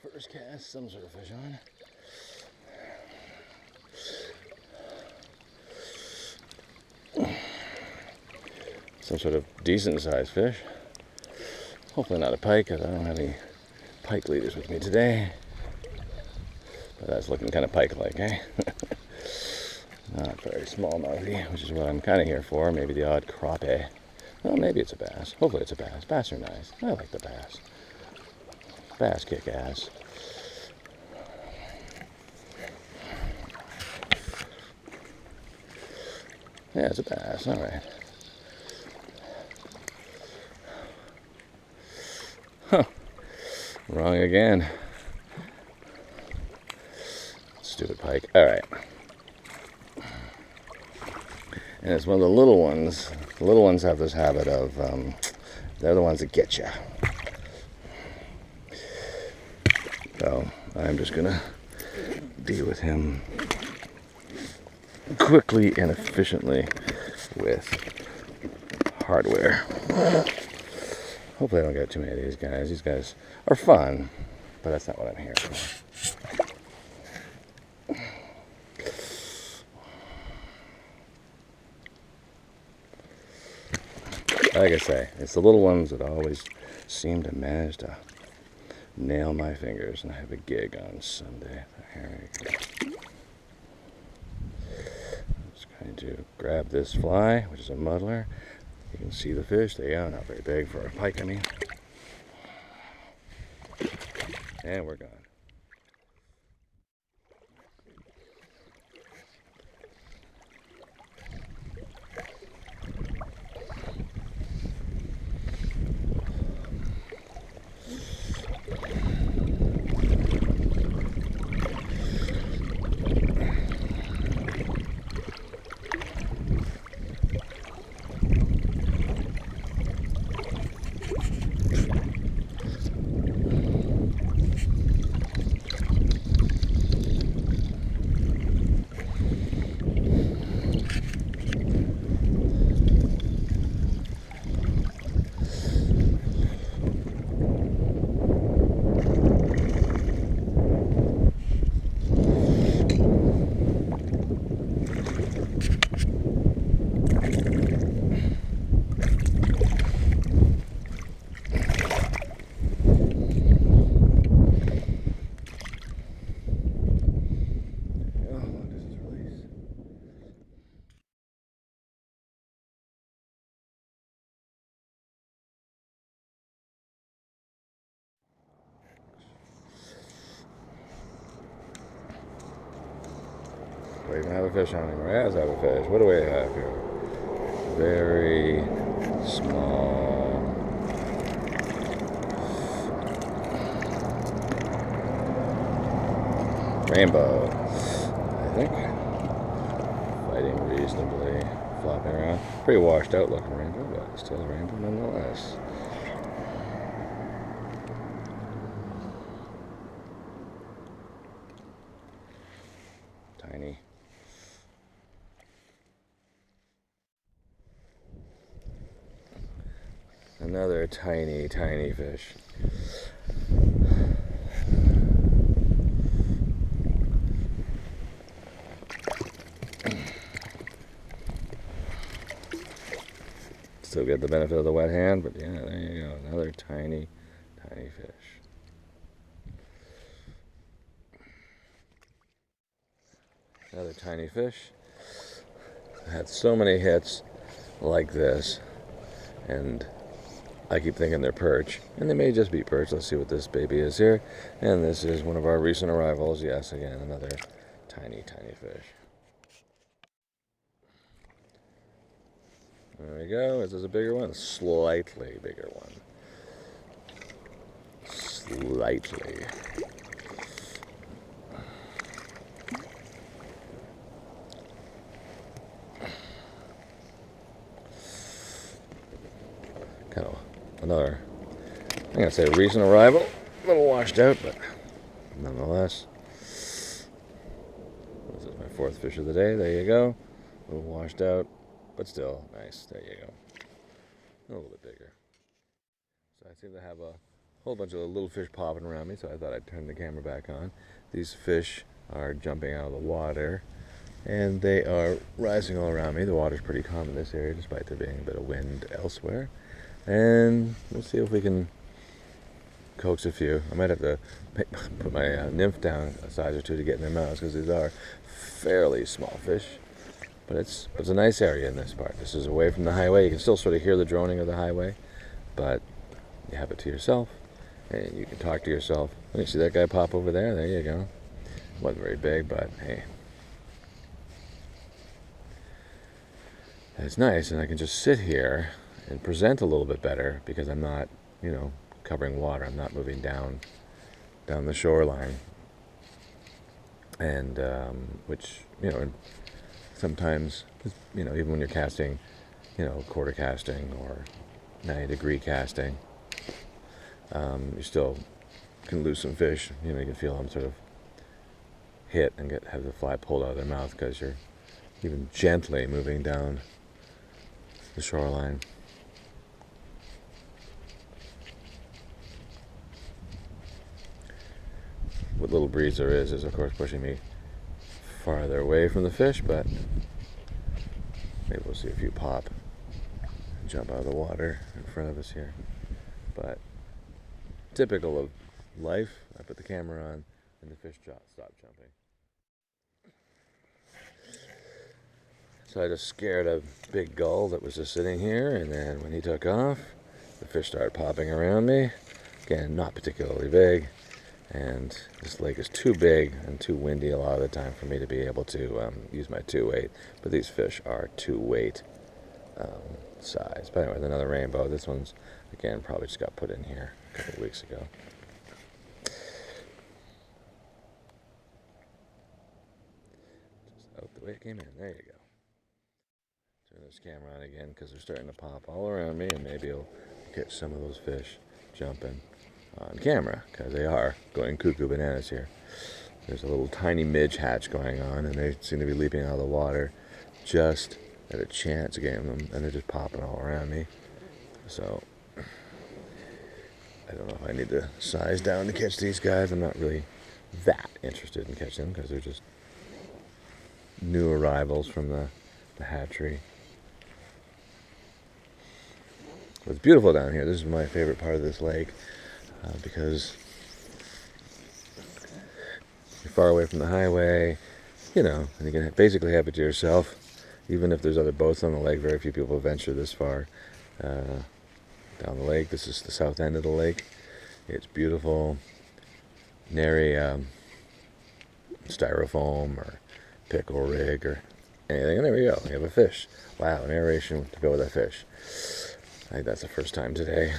First cast, some sort of fish on. Some sort of decent sized fish. Hopefully not a pike, because I don't have any pike leaders with me today. But that's looking kind of pike-like, eh? Not very smallmouthy, which is what I'm kind of here for. Maybe the odd crappie. Well, maybe it's a bass. Hopefully it's a bass. Bass are nice. I like the bass. Bass kick ass. Yeah, it's a bass. All right. Huh. Wrong again. Stupid pike. All right. And it's one of the little ones. The little ones have this habit of, they're the ones that get you. So I'm just going to deal with him quickly and efficiently with hardware. Hopefully I don't get too many of these guys. These guys are fun, but that's not what I'm here for. Like I say, it's the little ones that always seem to manage to nail my fingers, and I have a gig on Sunday. Here we go. I'm just going to grab this fly, which is a muddler. You can see the fish. There you go. Not very big for a pike, I mean. And we're gone. Do I even have a fish on anymore? Yes, I have a fish. What do we have here? Very small. Rainbow, I think. Fighting reasonably, flopping around. Pretty washed out looking rainbow, but still a rainbow nonetheless. Tiny. Another tiny, tiny fish. Still get the benefit of the wet hand, but yeah, there you go. Another tiny, tiny fish. Another tiny fish. I had so many hits like this, and I keep thinking they're perch, and they may just be perch. Let's see what this baby is here. And this is one of our recent arrivals. Yes, again, another tiny, tiny fish. There we go. Is this a bigger one? Slightly bigger one. Slightly. Kind of another, I'm going to say recent arrival. A little washed out, but nonetheless. This is my fourth fish of the day. There you go. A little washed out, but still nice. There you go. A little bit bigger. So I seem to have a whole bunch of little fish popping around me, so I thought I'd turn the camera back on. These fish are jumping out of the water, and they are rising all around me. The water's pretty calm in this area, despite there being a bit of wind elsewhere. And we'll see if we can coax a few. I might have to put my nymph down a size or two to get in their mouths, because these are fairly small fish. But it's a nice area in this part. This is away from the highway. You can still sort of hear the droning of the highway, but you have it to yourself, and you can talk to yourself. You see that guy pop over there? There you go. Wasn't very big, but hey. It's nice, and I can just sit here and present a little bit better because I'm not, covering water. I'm not moving down the shoreline. And, which, sometimes, even when you're casting, quarter casting or 90-degree casting, you still can lose some fish. You can feel them sort of hit and have the fly pulled out of their mouth because you're even gently moving down the shoreline. What little breeze there is of course pushing me farther away from the fish, but maybe we'll see a few pop and jump out of the water in front of us here. But typical of life, I put the camera on and the fish stop jumping. So I just scared a big gull that was just sitting here, and then when he took off, the fish started popping around me. Again, not particularly big, and this lake is too big and too windy a lot of the time for me to be able to use my 2-weight, but these fish are 2-weight size. But anyway, another rainbow. This one's, again, probably just got put in here a couple of weeks ago. Just out the way it came in. There you go. Turn this camera on again because they're starting to pop all around me, and maybe I'll catch some of those fish jumping on camera because they are going cuckoo bananas here. There's a little tiny midge hatch going on, and they seem to be leaping out of the water just at a chance of getting them, and they're just popping all around me. So I don't know if I need to size down to catch these guys. I'm not really that interested in catching them because they're just new arrivals from the hatchery. But it's beautiful down here. This is my favorite part of this lake because you're far away from the highway, and you can basically have it to yourself. Even if there's other boats on the lake, very few people venture this far down the lake. This is the south end of the lake. It's beautiful. Nary styrofoam or pickle rig or anything. And there we go. We have a fish. Wow, an aeration to go with a fish. I think that's the first time today.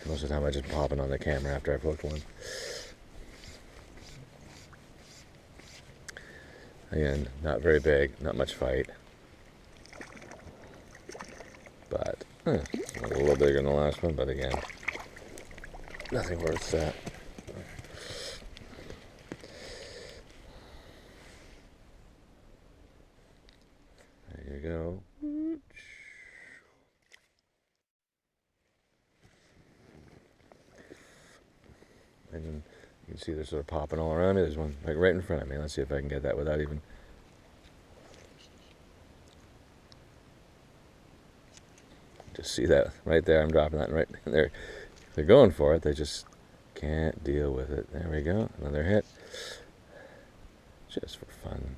Most of the time I just pop it on the camera after I've hooked one. Again, not very big, not much fight. But, a little bigger than the last one, but again, nothing worth that. There you go. And then you can see they're sort of popping all around me. There's one like right in front of me. Let's see if I can get that without even... Just see that right there. I'm dropping that right there. They're going for it. They just can't deal with it. There we go. Another hit. Just for fun.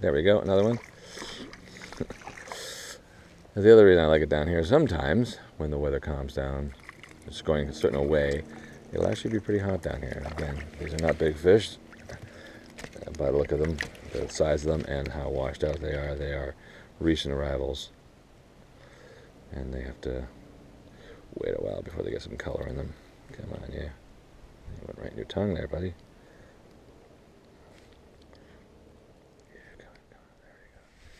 There we go. Another one. The other reason I like it down here is sometimes when the weather calms down, it's going a certain away, it'll actually be pretty hot down here. Again, these are not big fish by the look of them, the size of them, and how washed out they are. They are recent arrivals, and they have to wait a while before they get some color in them. Come on, yeah. You went right in your tongue there, buddy. Yeah, come on, there we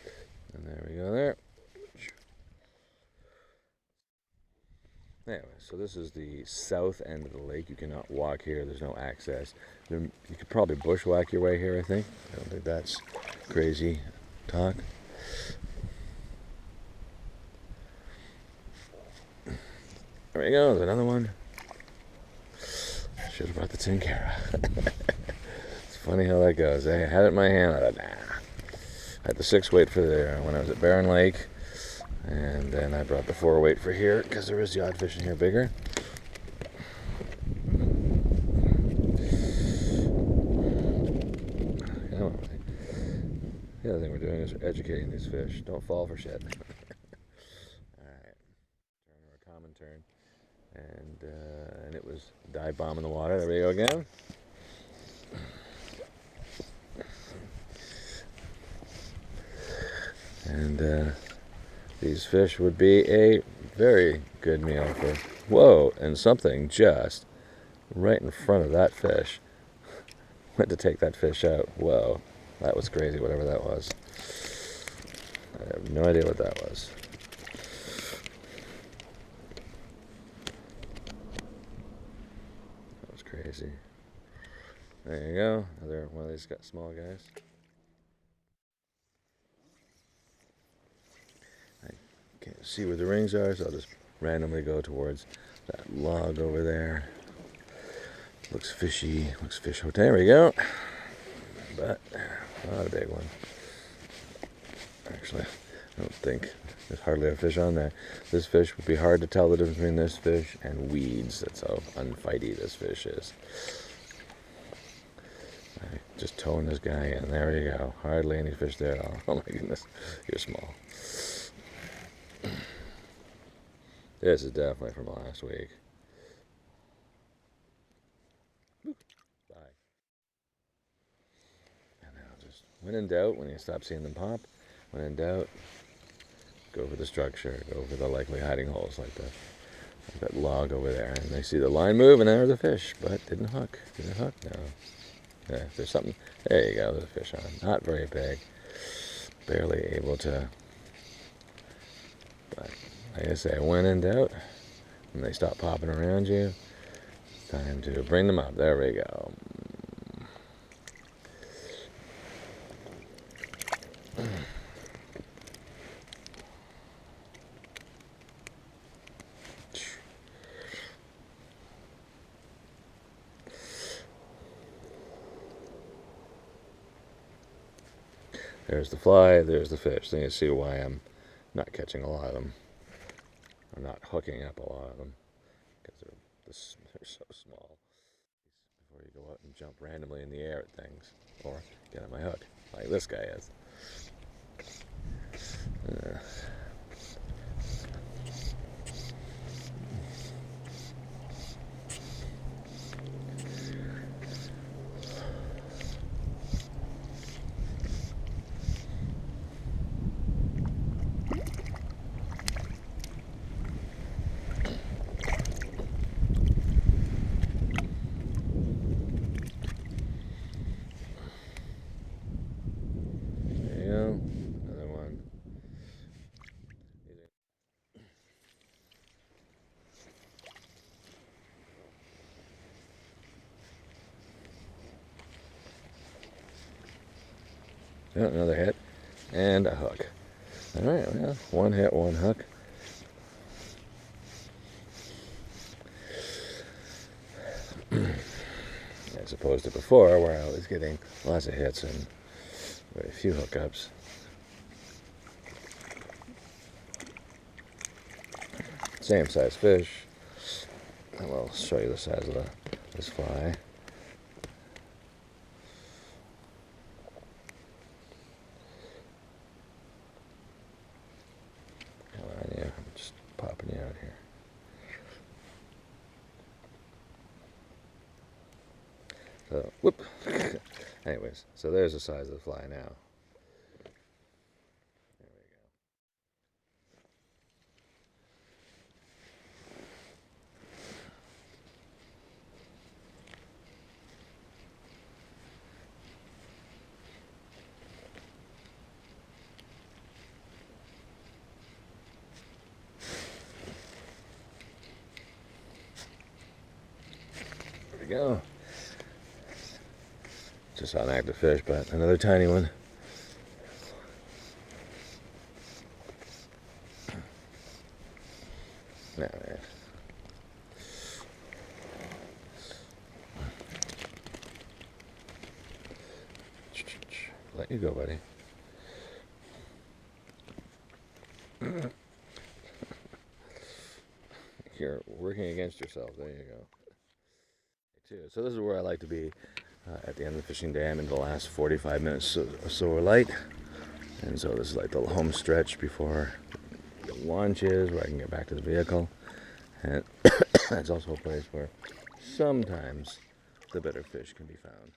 go. And there we go there. Anyway, so this is the south end of the lake. You cannot walk here. There's no access. You could probably bushwhack your way here, I think. I don't think that's crazy talk. There we go. There's another one. Should have brought the tin cara. It's funny how that goes. I had it in my hand. I thought, nah. I had the 6 weight for there when I was at Barren Lake, and then I brought the 4 weight for here because there was the odd fish in here bigger. The other thing we're doing is we're educating these fish. Don't fall for shit. Alright. Turn to a common turn. And it was dive bomb in the water. There we go again. And these fish would be a very good meal for... Whoa! And something just right in front of that fish. Went to take that fish out. Whoa. That was crazy, whatever that was. I have no idea what that was. That was crazy. There you go. Another one of these got small guys. I can't see where the rings are, so I'll just randomly go towards that log over there. Looks fishy. Looks fish. There we go. But not a big one. Actually, I don't think there's hardly a fish on there. This fish would be hard to tell the difference between this fish and weeds. That's how unfighty this fish is. I just towing this guy in. There you go. Hardly any fish there at all. Oh my goodness, you're small. This is definitely from last week. When in doubt, when you stop seeing them pop, when in doubt, go for the structure, go for the likely hiding holes like that log over there. And they see the line move, and there's a fish, but didn't hook. Did it hook? No. Yeah, if there's something, there you go, there's a fish on. Not very big. Barely able to, but like I say, when in doubt, when they stop popping around you, time to bring them up. There we go. There's the fly, there's the fish. Then you see why I'm not catching a lot of them. I'm not hooking up a lot of them. Because they're so small. Before you go out and jump randomly in the air at things. Or get on my hook, like this guy is. Oh, another hit and a hook. All right, well, one hit, one hook. As opposed to before, where I was getting lots of hits and very few hookups. Same size fish. And we'll show you the size of this fly. I'm just popping you out here. So, whoop. Anyways, so there's the size of the fly now. There we go. Just an active fish, but another tiny one. Now, man. Let you go, buddy. You're working against yourself. There you go. So this is where I like to be at the end of the fishing day. I'm in the last 45 minutes or so or light. And so this is like the home stretch before the launches, where I can get back to the vehicle. And that's also a place where sometimes the better fish can be found.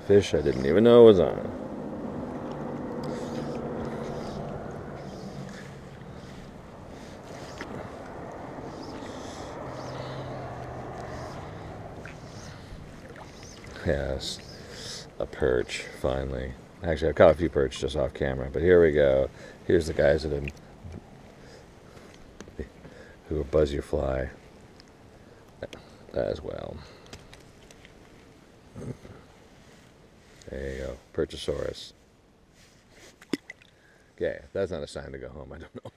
Fish I didn't even know was on. Yes, a perch, finally. Actually, I caught a few perch just off camera, but here we go. Here's the guys who will buzz your fly as well. There you go, Perchosaurus. Okay, that's not a sign to go home. I don't know.